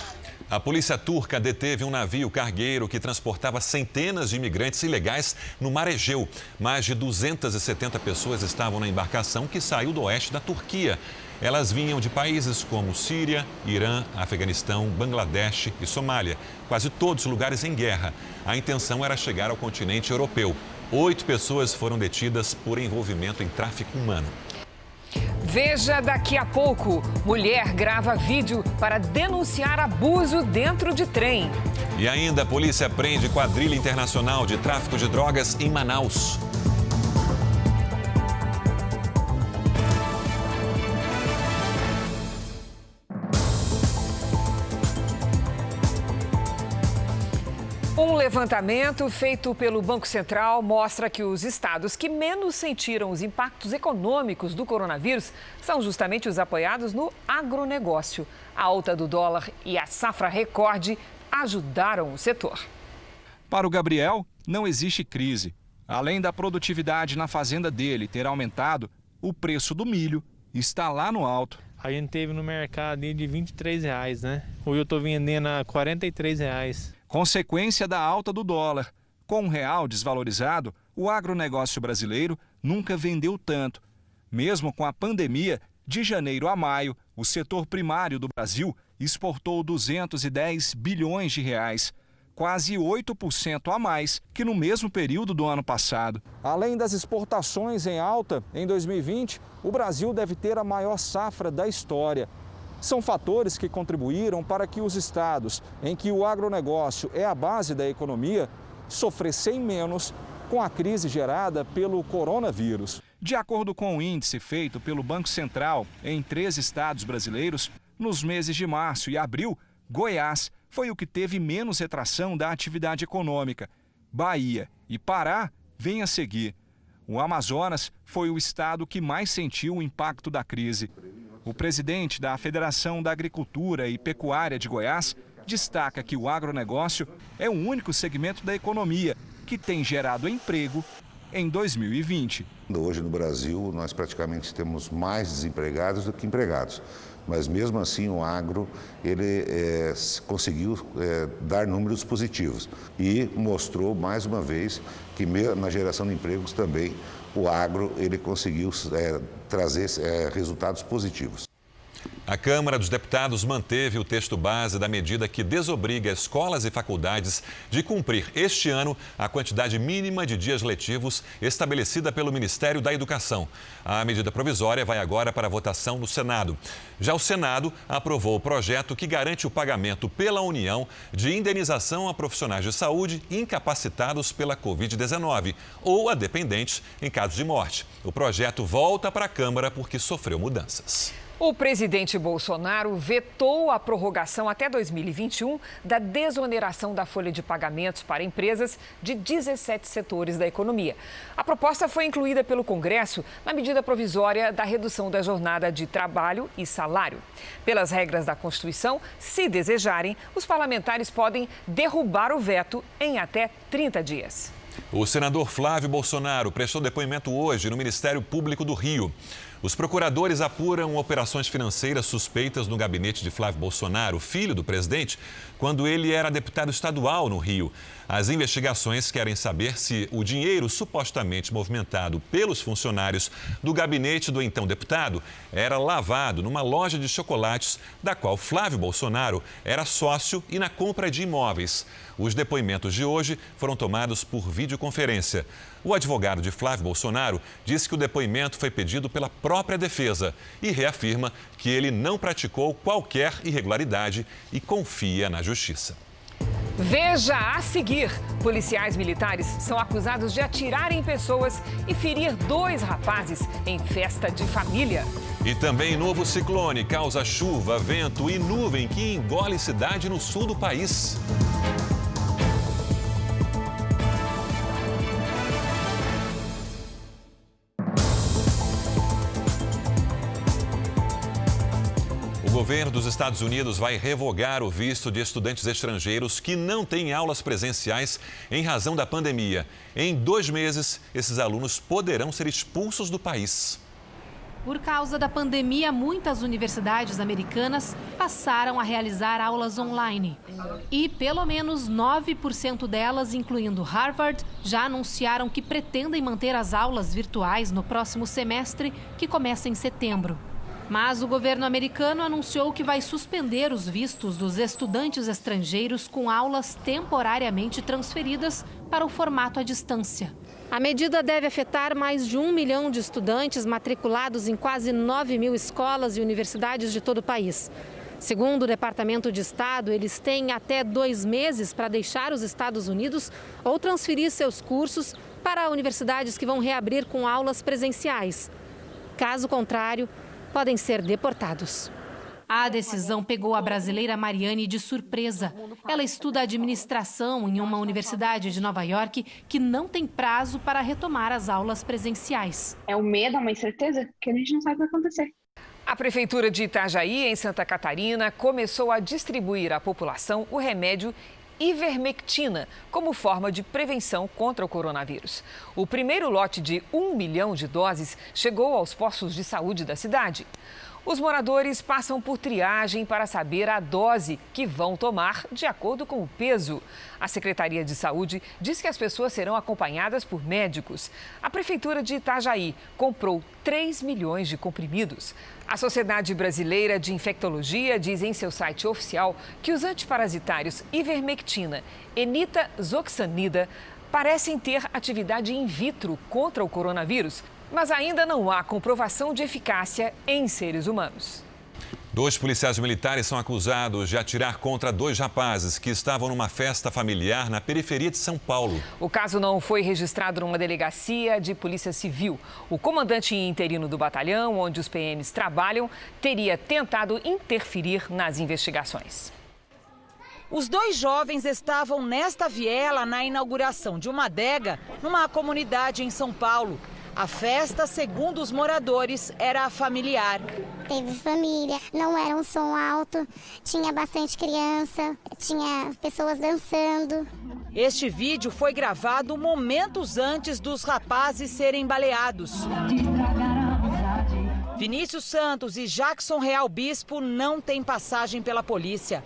A polícia turca deteve um navio cargueiro que transportava centenas de imigrantes ilegais no Mar Egeu. Mais de 270 pessoas estavam na embarcação que saiu do oeste da Turquia. Elas vinham de países como Síria, Irã, Afeganistão, Bangladesh e Somália, quase todos lugares em guerra. A intenção era chegar ao continente europeu. 8 pessoas foram detidas por envolvimento em tráfico humano. Veja daqui a pouco. Mulher grava vídeo para denunciar abuso dentro de trem. E ainda a polícia prende quadrilha internacional de tráfico de drogas em Manaus. Um levantamento feito pelo Banco Central mostra que os estados que menos sentiram os impactos econômicos do coronavírus são justamente os apoiados no agronegócio. A alta do dólar e a safra recorde ajudaram o setor. Para o Gabriel, não existe crise. Além da produtividade na fazenda dele ter aumentado, o preço do milho está lá no alto. A gente teve no mercado de R$23, né? Hoje eu estou vendendo a R$43. Consequência da alta do dólar. Com o real desvalorizado, o agronegócio brasileiro nunca vendeu tanto. Mesmo com a pandemia, de janeiro a maio, o setor primário do Brasil exportou 210 bilhões de reais, quase 8% a mais que no mesmo período do ano passado. Além das exportações em alta, em 2020, o Brasil deve ter a maior safra da história. São fatores que contribuíram para que os estados em que o agronegócio é a base da economia sofressem menos com a crise gerada pelo coronavírus. De acordo com o índice feito pelo Banco Central em 3 estados brasileiros, nos meses de março e abril, Goiás foi o que teve menos retração da atividade econômica. Bahia e Pará vêm a seguir. O Amazonas foi o estado que mais sentiu o impacto da crise. O presidente da Federação da Agricultura e Pecuária de Goiás destaca que o agronegócio é o único segmento da economia que tem gerado emprego em 2020. Hoje no Brasil nós praticamente temos mais desempregados do que empregados. Mas mesmo assim o agro ele conseguiu dar números positivos e mostrou mais uma vez que na geração de empregos também o agro ele conseguiu trazer resultados positivos. A Câmara dos Deputados manteve o texto base da medida que desobriga escolas e faculdades de cumprir este ano a quantidade mínima de dias letivos estabelecida pelo Ministério da Educação. A medida provisória vai agora para votação no Senado. Já o Senado aprovou o projeto que garante o pagamento pela União de indenização a profissionais de saúde incapacitados pela Covid-19 ou a dependentes em caso de morte. O projeto volta para a Câmara porque sofreu mudanças. O presidente Bolsonaro vetou a prorrogação até 2021 da desoneração da folha de pagamentos para empresas de 17 setores da economia. A proposta foi incluída pelo Congresso na medida provisória da redução da jornada de trabalho e salário. Pelas regras da Constituição, se desejarem, os parlamentares podem derrubar o veto em até 30 dias. O senador Flávio Bolsonaro prestou depoimento hoje no Ministério Público do Rio. Os procuradores apuram operações financeiras suspeitas no gabinete de Flávio Bolsonaro, filho do presidente, quando ele era deputado estadual no Rio. As investigações querem saber se o dinheiro supostamente movimentado pelos funcionários do gabinete do então deputado era lavado numa loja de chocolates da qual Flávio Bolsonaro era sócio e na compra de imóveis. Os depoimentos de hoje foram tomados por videoconferência. O advogado de Flávio Bolsonaro disse que o depoimento foi pedido pela própria defesa e reafirma que ele não praticou qualquer irregularidade e confia na justiça. Veja a seguir: policiais militares são acusados de atirar em pessoas e ferir 2 rapazes em festa de família. E também novo ciclone causa chuva, vento e nuvem que engole cidade no sul do país. O governo dos Estados Unidos vai revogar o visto de estudantes estrangeiros que não têm aulas presenciais em razão da pandemia. Em 2 meses, esses alunos poderão ser expulsos do país. Por causa da pandemia, muitas universidades americanas passaram a realizar aulas online. E pelo menos 9% delas, incluindo Harvard, já anunciaram que pretendem manter as aulas virtuais no próximo semestre, que começa em setembro. Mas o governo americano anunciou que vai suspender os vistos dos estudantes estrangeiros com aulas temporariamente transferidas para o formato à distância. A medida deve afetar mais de 1 milhão de estudantes matriculados em quase 9 mil escolas e universidades de todo o país. Segundo o Departamento de Estado, eles têm até 2 meses para deixar os Estados Unidos ou transferir seus cursos para universidades que vão reabrir com aulas presenciais. Caso contrário, podem ser deportados. A decisão pegou a brasileira Mariane de surpresa. Ela estuda administração em uma universidade de Nova York que não tem prazo para retomar as aulas presenciais. É um medo, uma incerteza que a gente não sabe o que vai acontecer. A Prefeitura de Itajaí, em Santa Catarina, começou a distribuir à população o remédio ivermectina como forma de prevenção contra o coronavírus. O primeiro lote de 1 milhão de doses chegou aos postos de saúde da cidade. Os moradores passam por triagem para saber a dose que vão tomar de acordo com o peso. A Secretaria de Saúde diz que as pessoas serão acompanhadas por médicos. A Prefeitura de Itajaí comprou 3 milhões de comprimidos. A Sociedade Brasileira de Infectologia diz em seu site oficial que os antiparasitários ivermectina e nitazoxanida parecem ter atividade in vitro contra o coronavírus, mas ainda não há comprovação de eficácia em seres humanos. 2 policiais militares são acusados de atirar contra 2 rapazes que estavam numa festa familiar na periferia de São Paulo. O caso não foi registrado numa delegacia de polícia civil. O comandante interino do batalhão, onde os PMs trabalham, teria tentado interferir nas investigações. Os 2 jovens estavam nesta viela na inauguração de uma adega numa comunidade em São Paulo. A festa, segundo os moradores, era familiar. Teve família, não era um som alto, tinha bastante criança, tinha pessoas dançando. Este vídeo foi gravado momentos antes dos rapazes serem baleados. Vinícius Santos e Jackson Real Bispo não têm passagem pela polícia.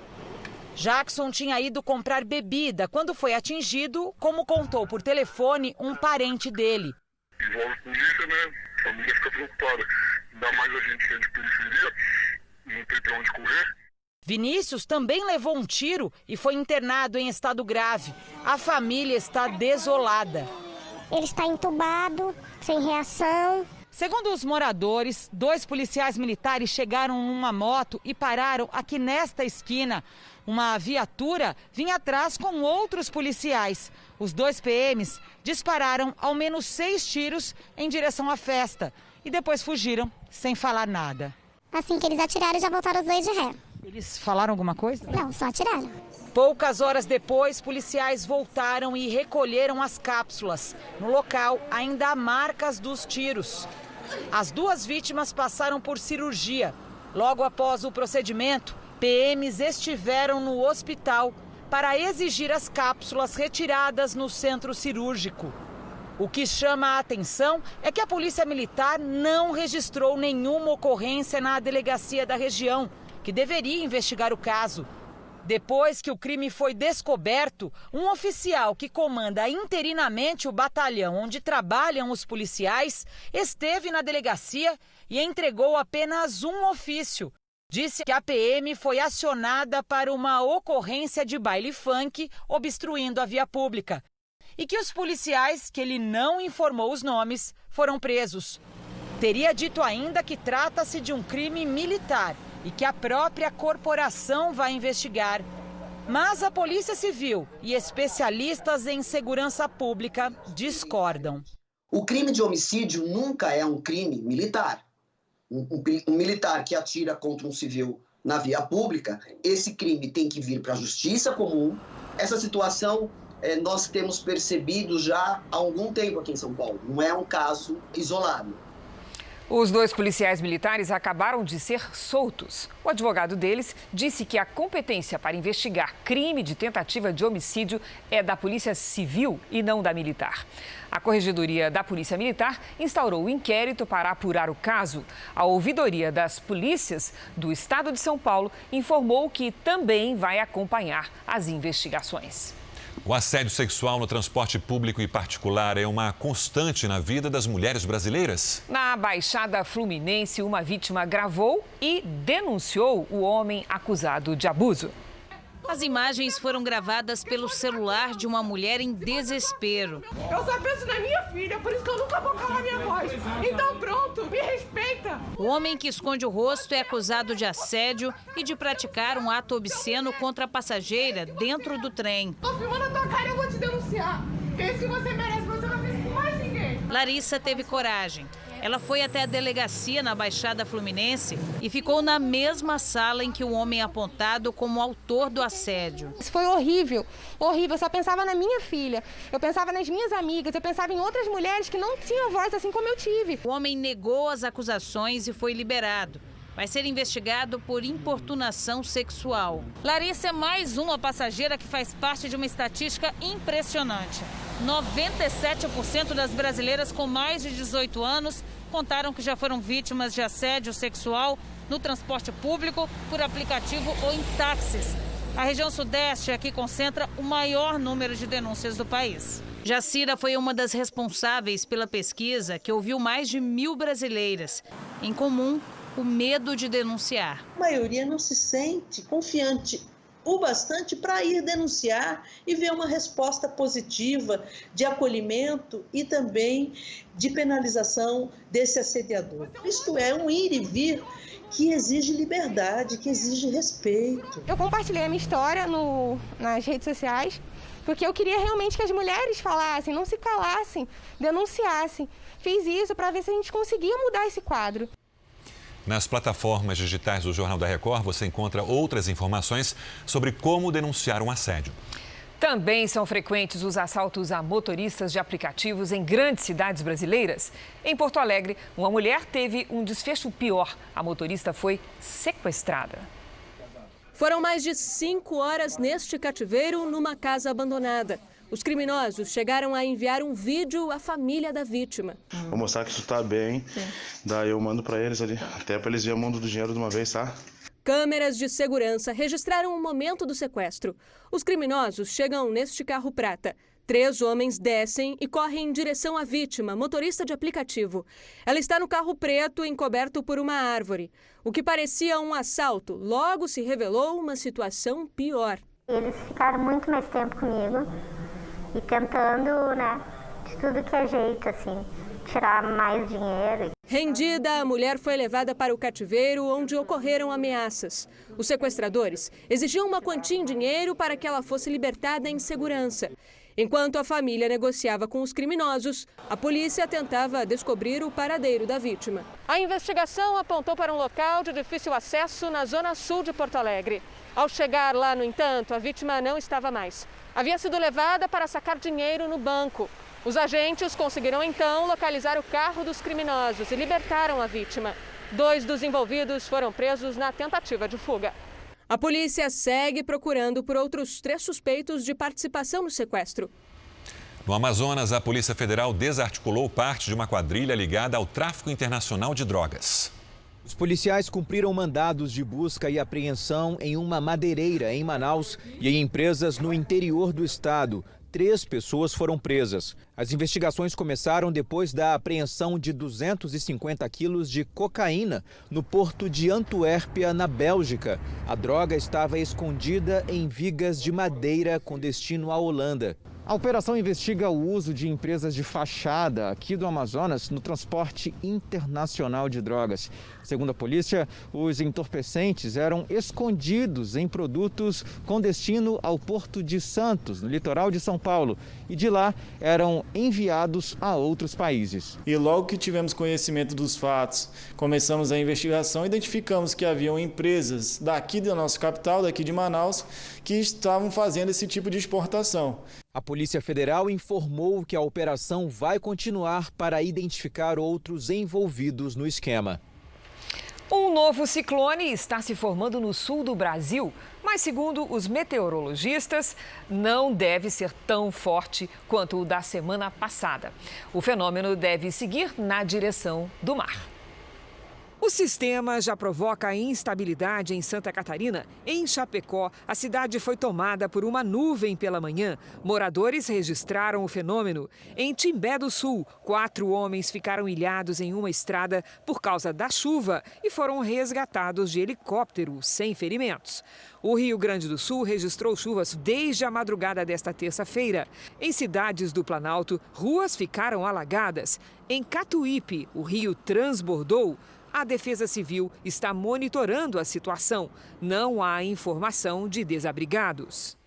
Jackson tinha ido comprar bebida quando foi atingido, como contou por telefone um parente dele. Envolve polícia, né? A família fica preocupada. Ainda mais a gente que é de periferia, não tem pra onde correr. Vinícius também levou um tiro e foi internado em estado grave. A família está desolada. Ele está entubado, sem reação. Segundo os moradores, 2 policiais militares chegaram numa moto e pararam aqui nesta esquina. Uma viatura vinha atrás com outros policiais. Os 2 PMs dispararam ao menos 6 tiros em direção à festa e depois fugiram sem falar nada. Assim que eles atiraram, já voltaram os 2 de ré. Eles falaram alguma coisa? Não, só atiraram. Poucas horas depois, policiais voltaram e recolheram as cápsulas. No local, ainda há marcas dos tiros. As 2 vítimas passaram por cirurgia. Logo após o procedimento, PMs estiveram no hospital para exigir as cápsulas retiradas no centro cirúrgico. O que chama a atenção é que a Polícia Militar não registrou nenhuma ocorrência na delegacia da região, que deveria investigar o caso. Depois que o crime foi descoberto, um oficial que comanda interinamente o batalhão onde trabalham os policiais esteve na delegacia e entregou apenas um ofício. Disse que a PM foi acionada para uma ocorrência de baile funk obstruindo a via pública e que os policiais, que ele não informou os nomes, foram presos. Teria dito ainda que trata-se de um crime militar e que a própria corporação vai investigar. Mas a Polícia Civil e especialistas em segurança pública discordam. O crime de homicídio nunca é um crime militar. Um militar que atira contra um civil na via pública, esse crime tem que vir para a justiça comum. Essa situação nós temos percebido já há algum tempo aqui em São Paulo. Não é um caso isolado. Os 2 policiais militares acabaram de ser soltos. O advogado deles disse que a competência para investigar crime de tentativa de homicídio é da Polícia Civil e não da Militar. A Corregedoria da Polícia Militar instaurou o inquérito para apurar o caso. A Ouvidoria das Polícias do Estado de São Paulo informou que também vai acompanhar as investigações. O assédio sexual no transporte público e particular é uma constante na vida das mulheres brasileiras. Na Baixada Fluminense, uma vítima gravou e denunciou o homem acusado de abuso. As imagens foram gravadas pelo celular de uma mulher em desespero. Eu só penso na minha filha, por isso que eu nunca vou calar minha voz. Então pronto, me respeita. O homem que esconde o rosto é acusado de assédio e de praticar um ato obsceno contra a passageira dentro do trem. Tô filmando a tua cara e eu vou te denunciar. Porque se você merece, você não fez com mais ninguém. Larissa teve coragem. Ela foi até a delegacia na Baixada Fluminense e ficou na mesma sala em que o homem é apontado como autor do assédio. Isso foi horrível, horrível. Eu só pensava na minha filha, eu pensava nas minhas amigas, eu pensava em outras mulheres que não tinham voz assim como eu tive. O homem negou as acusações e foi liberado. Vai ser investigado por importunação sexual. Larissa é mais uma passageira que faz parte de uma estatística impressionante. 97% das brasileiras com mais de 18 anos contaram que já foram vítimas de assédio sexual no transporte público, por aplicativo ou em táxis. A região sudeste é a que concentra o maior número de denúncias do país. Jacira foi uma das responsáveis pela pesquisa que ouviu mais de 1.000 brasileiras. Em comum, o medo de denunciar. A maioria não se sente confiante o bastante para ir denunciar e ver uma resposta positiva de acolhimento e também de penalização desse assediador. Isto é um ir e vir que exige liberdade, que exige respeito. Eu compartilhei a minha história nas redes sociais porque eu queria realmente que as mulheres falassem, não se calassem, denunciassem. Fiz isso para ver se a gente conseguia mudar esse quadro. Nas plataformas digitais do Jornal da Record, você encontra outras informações sobre como denunciar um assédio. Também são frequentes os assaltos a motoristas de aplicativos em grandes cidades brasileiras. Em Porto Alegre, uma mulher teve um desfecho pior. A motorista foi sequestrada. Foram mais de 5 horas neste cativeiro, numa casa abandonada. Os criminosos chegaram a enviar um vídeo à família da vítima. Vou mostrar que isso está bem, daí eu mando para eles ali, até para eles verem o mundo do dinheiro de uma vez, tá? Câmeras de segurança registraram o momento do sequestro. Os criminosos chegam neste carro prata. 3 homens descem e correm em direção à vítima, motorista de aplicativo. Ela está no carro preto, encoberto por uma árvore. O que parecia um assalto, logo se revelou uma situação pior. Eles ficaram muito mais tempo comigo. E tentando, de tudo que é jeito, assim, tirar mais dinheiro. Rendida, a mulher foi levada para o cativeiro, onde ocorreram ameaças. Os sequestradores exigiam uma quantia em dinheiro para que ela fosse libertada em segurança. Enquanto a família negociava com os criminosos, a polícia tentava descobrir o paradeiro da vítima. A investigação apontou para um local de difícil acesso na zona sul de Porto Alegre. Ao chegar lá, no entanto, a vítima não estava mais. Havia sido levada para sacar dinheiro no banco. Os agentes conseguiram então localizar o carro dos criminosos e libertaram a vítima. 2 dos envolvidos foram presos na tentativa de fuga. A polícia segue procurando por outros 3 suspeitos de participação no sequestro. No Amazonas, a Polícia Federal desarticulou parte de uma quadrilha ligada ao tráfico internacional de drogas. Os policiais cumpriram mandados de busca e apreensão em uma madeireira em Manaus e em empresas no interior do estado. 3 pessoas foram presas. As investigações começaram depois da apreensão de 250 quilos de cocaína no porto de Antuérpia, na Bélgica. A droga estava escondida em vigas de madeira com destino à Holanda. A operação investiga o uso de empresas de fachada aqui do Amazonas no transporte internacional de drogas. Segundo a polícia, os entorpecentes eram escondidos em produtos com destino ao Porto de Santos, no litoral de São Paulo, e de lá eram enviados a outros países. E logo que tivemos conhecimento dos fatos, começamos a investigação e identificamos que haviam empresas daqui da nossa capital, daqui de Manaus, que estavam fazendo esse tipo de exportação. A Polícia Federal informou que a operação vai continuar para identificar outros envolvidos no esquema. Um novo ciclone está se formando no sul do Brasil, mas segundo os meteorologistas, não deve ser tão forte quanto o da semana passada. O fenômeno deve seguir na direção do mar. O sistema já provoca instabilidade em Santa Catarina. Em Chapecó, a cidade foi tomada por uma nuvem pela manhã. Moradores registraram o fenômeno. Em Timbé do Sul, 4 homens ficaram ilhados em uma estrada por causa da chuva e foram resgatados de helicóptero sem ferimentos. O Rio Grande do Sul registrou chuvas desde a madrugada desta terça-feira. Em cidades do Planalto, ruas ficaram alagadas. Em Catuípe, o rio transbordou. A Defesa Civil está monitorando a situação. Não há informação de desabrigados.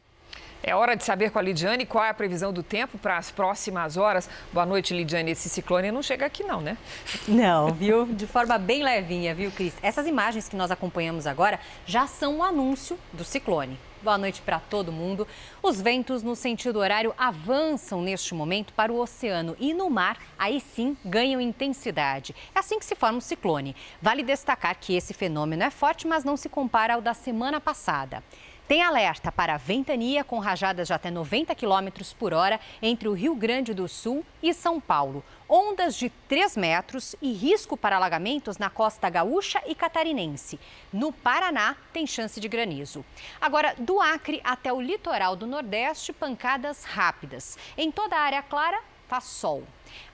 É hora de saber com a Lidiane qual é a previsão do tempo para as próximas horas. Boa noite, Lidiane. Esse ciclone não chega aqui não, né? Não, viu? De forma bem levinha, viu, Cris? Essas imagens que nós acompanhamos agora já são um anúncio do ciclone. Boa noite para todo mundo. Os ventos no sentido horário avançam neste momento para o oceano e no mar, aí sim, ganham intensidade. É assim que se forma um ciclone. Vale destacar que esse fenômeno é forte, mas não se compara ao da semana passada. Tem alerta para ventania com rajadas de até 90 km por hora entre o Rio Grande do Sul e São Paulo. Ondas de 3 metros e risco para alagamentos na costa gaúcha e catarinense. No Paraná, tem chance de granizo. Agora, do Acre até o litoral do Nordeste, pancadas rápidas. Em toda a área clara, faz sol.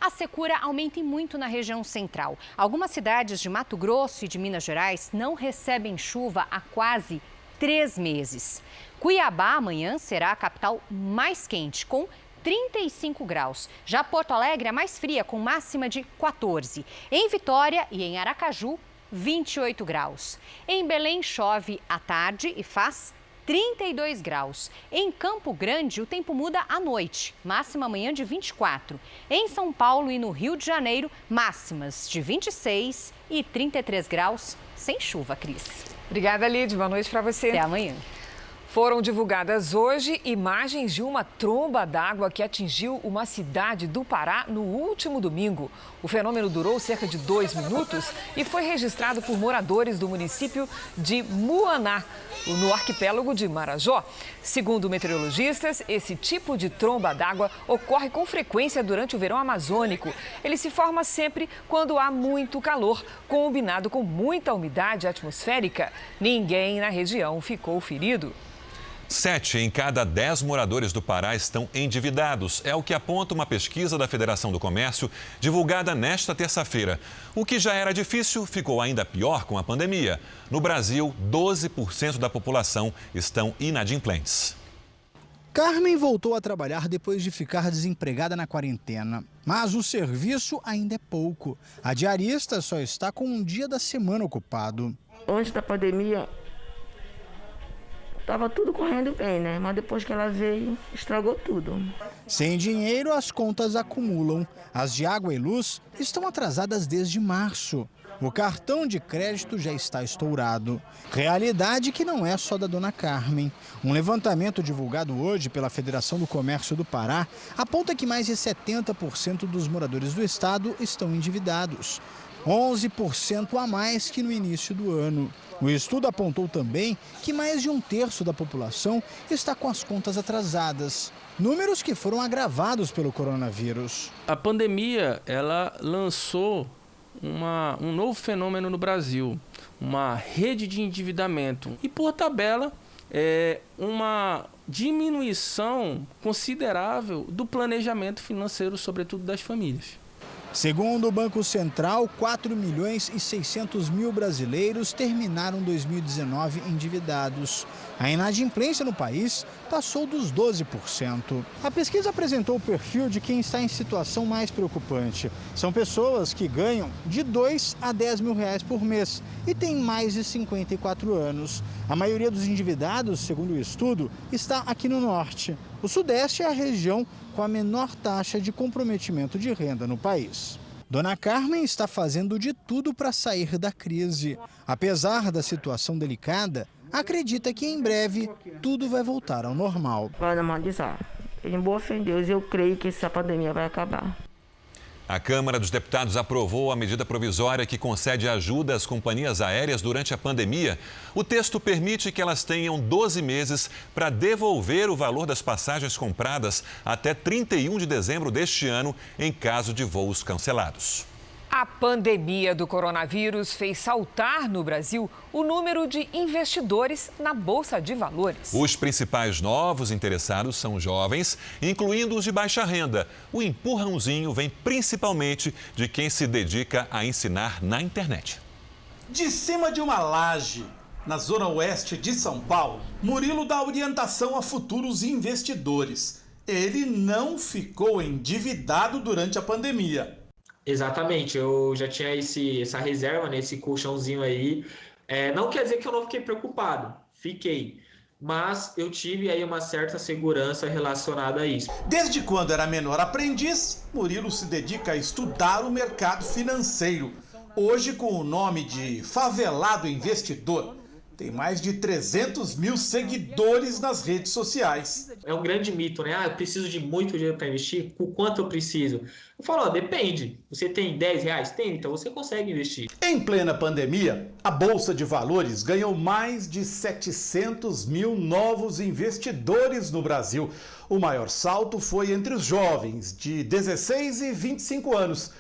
A secura aumenta muito na região central. Algumas cidades de Mato Grosso e de Minas Gerais não recebem chuva há quase 3 meses. Cuiabá amanhã será a capital mais quente, com 35 graus. Já Porto Alegre é mais fria, com máxima de 14. Em Vitória e em Aracaju, 28 graus. Em Belém chove à tarde e faz 32 graus. Em Campo Grande, o tempo muda à noite, máxima amanhã de 24. Em São Paulo e no Rio de Janeiro, máximas de 26 e 33 graus, sem chuva, Cris. Obrigada, Lid. Boa noite para você. Até amanhã. Foram divulgadas hoje imagens de uma tromba d'água que atingiu uma cidade do Pará no último domingo. O fenômeno durou cerca de 2 minutos e foi registrado por moradores do município de Muaná, no arquipélago de Marajó. Segundo meteorologistas, esse tipo de tromba d'água ocorre com frequência durante o verão amazônico. Ele se forma sempre quando há muito calor, combinado com muita umidade atmosférica. Ninguém na região ficou ferido. 7 em cada 10 moradores do Pará estão endividados. É o que aponta uma pesquisa da Federação do Comércio, divulgada nesta terça-feira. O que já era difícil ficou ainda pior com a pandemia. No Brasil, 12% da população estão inadimplentes. Carmen voltou a trabalhar depois de ficar desempregada na quarentena. Mas o serviço ainda é pouco. A diarista só está com um dia da semana ocupado. Antes da pandemia, estava tudo correndo bem, né? Mas depois que ela veio, estragou tudo. Sem dinheiro, as contas acumulam. As de água e luz estão atrasadas desde março. O cartão de crédito já está estourado. Realidade que não é só da dona Carmen. Um levantamento divulgado hoje pela Federação do Comércio do Pará aponta que mais de 70% dos moradores do estado estão endividados. 11% a mais que no início do ano. O estudo apontou também que mais de 1/3 da população está com as contas atrasadas. Números que foram agravados pelo coronavírus. A pandemia, ela lançou um novo fenômeno no Brasil, uma rede de endividamento. E, por tabela, uma diminuição considerável do planejamento financeiro, sobretudo das famílias. Segundo o Banco Central, 4.600.000 brasileiros terminaram 2019 endividados. A inadimplência no país passou dos 12%. A pesquisa apresentou o perfil de quem está em situação mais preocupante. São pessoas que ganham de 2 a 10 mil reais por mês e têm mais de 54 anos. A maioria dos endividados, segundo o estudo, está aqui no norte. O sudeste é a região com a menor taxa de comprometimento de renda no país. Dona Carmen está fazendo de tudo para sair da crise. Apesar da situação delicada, acredita que em breve tudo vai voltar ao normal. Vai normalizar. Em boa fé em Deus, eu creio que essa pandemia vai acabar. A Câmara dos Deputados aprovou a medida provisória que concede ajuda às companhias aéreas durante a pandemia. O texto permite que elas tenham 12 meses para devolver o valor das passagens compradas até 31 de dezembro deste ano, em caso de voos cancelados. A pandemia do coronavírus fez saltar no Brasil o número de investidores na Bolsa de Valores. Os principais novos interessados são jovens, incluindo os de baixa renda. O empurrãozinho vem principalmente de quem se dedica a ensinar na internet. De cima de uma laje, na zona oeste de São Paulo, Murilo dá orientação a futuros investidores. Ele não ficou endividado durante a pandemia. Exatamente, eu já tinha essa reserva, né, esse colchãozinho aí. Não quer dizer que eu não fiquei preocupado, fiquei. Mas eu tive aí uma certa segurança relacionada a isso. Desde quando era menor aprendiz, Murilo se dedica a estudar o mercado financeiro. Hoje, com o nome de Favelado Investidor, tem mais de 300 mil seguidores nas redes sociais. É um grande mito, né? Eu preciso de muito dinheiro para investir? O quanto eu preciso? Eu falo, depende. Você tem 10 reais? Tem, então você consegue investir. Em plena pandemia, a Bolsa de Valores ganhou mais de 700 mil novos investidores no Brasil. O maior salto foi entre os jovens, de 16 e 25 anos.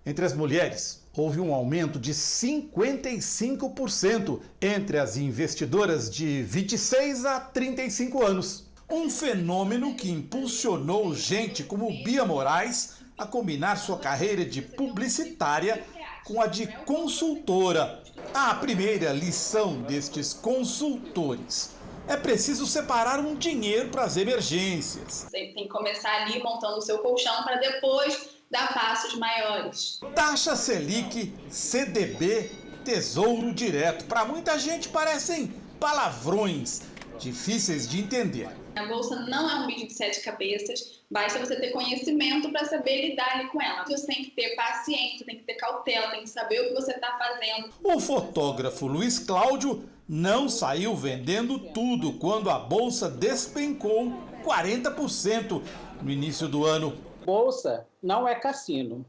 Entre as mulheres, houve um aumento de 55% entre as investidoras de 26 a 35 anos. Um fenômeno que impulsionou gente como Bia Moraes a combinar sua carreira de publicitária com a de consultora. A primeira lição destes consultores: é preciso separar um dinheiro para as emergências. Você tem que começar ali montando o seu colchão para depois dar passos maiores. Taxa Selic, CDB, Tesouro Direto. Para muita gente parecem palavrões difíceis de entender. A bolsa não é um bicho de 7 cabeças, basta você ter conhecimento para saber lidar ali com ela. Você tem que ter paciência, tem que ter cautela, tem que saber o que você está fazendo. O fotógrafo Luiz Cláudio não saiu vendendo tudo quando a bolsa despencou 40% no início do ano. Bolsa não é cassino.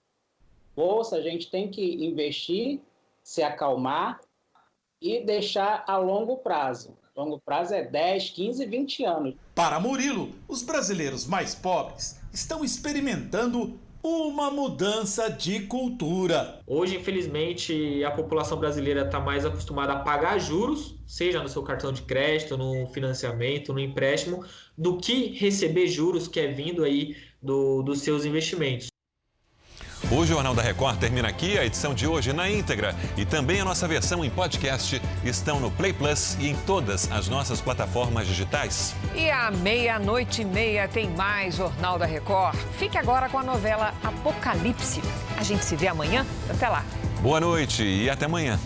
Bolsa a gente tem que investir, se acalmar e deixar a longo prazo. Longo prazo é 10, 15, 20 anos. Para Murilo, os brasileiros mais pobres estão experimentando uma mudança de cultura. Hoje, infelizmente, a população brasileira está mais acostumada a pagar juros, seja no seu cartão de crédito, no financiamento, no empréstimo, do que receber juros que é vindo aí dos seus investimentos. O Jornal da Record termina aqui. A edição de hoje na íntegra e também a nossa versão em podcast estão no Play Plus e em todas as nossas plataformas digitais. E à 00:30 tem mais Jornal da Record. Fique agora com a novela Apocalipse. A gente se vê amanhã. Até lá. Boa noite e até amanhã.